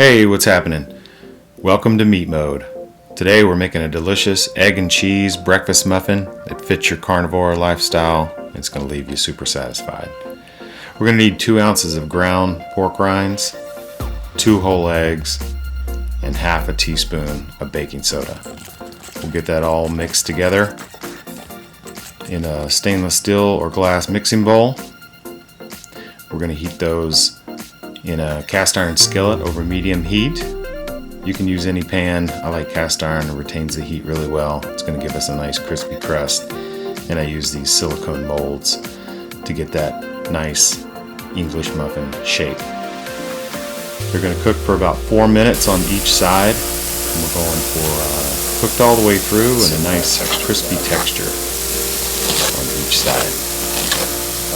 Hey, what's happening? Welcome to Meat Mode. Today we're making a delicious egg and cheese breakfast muffin that fits your carnivore lifestyle. It's going to leave you super satisfied. We're going to need 2 ounces of ground pork rinds, 2 whole eggs, and half a teaspoon of baking soda. We'll get that all mixed together in a stainless steel or glass mixing bowl. We're going to heat those in a cast iron skillet over medium heat. You can use any pan. I like cast iron, it retains the heat really well. It's going to give us a nice crispy crust. And I use these silicone molds to get that nice English muffin shape. They're going to cook for about 4 minutes on each side. And we're going for cooked all the way through and a nice crispy texture on each side.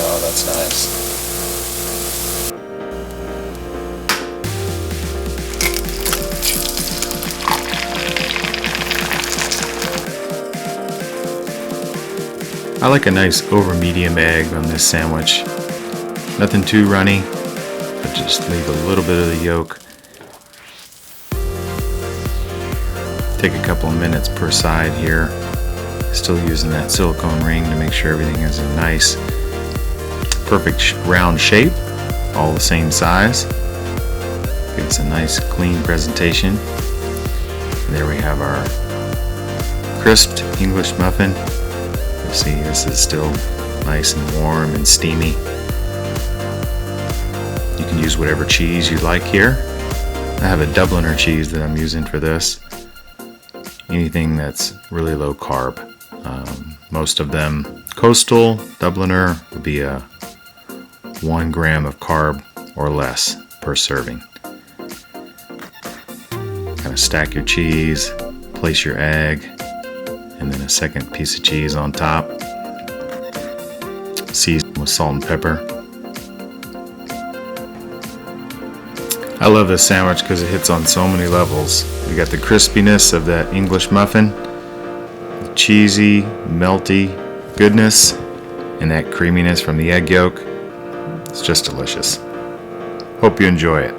Oh, that's nice. I like a nice over medium egg on this sandwich. Nothing too runny, but just leave a little bit of the yolk. Take a couple of minutes per side here. Still using that silicone ring to make sure everything is a nice, perfect round shape, all the same size. Gives a nice clean presentation. And there we have our crisped English muffin. See, this is still nice and warm and steamy. You can use whatever cheese you like here. I have a Dubliner cheese that I'm using for this. Anything that's really low carb. Most of them, Coastal, Dubliner, would be a 1 gram of carb or less per serving. Kind of stack your cheese, place your egg, and then a second piece of cheese on top. Season with salt and pepper. I love this sandwich because it hits on so many levels. We got the crispiness of that English muffin, the cheesy, melty goodness, and that creaminess from the egg yolk. It's just delicious. Hope you enjoy it.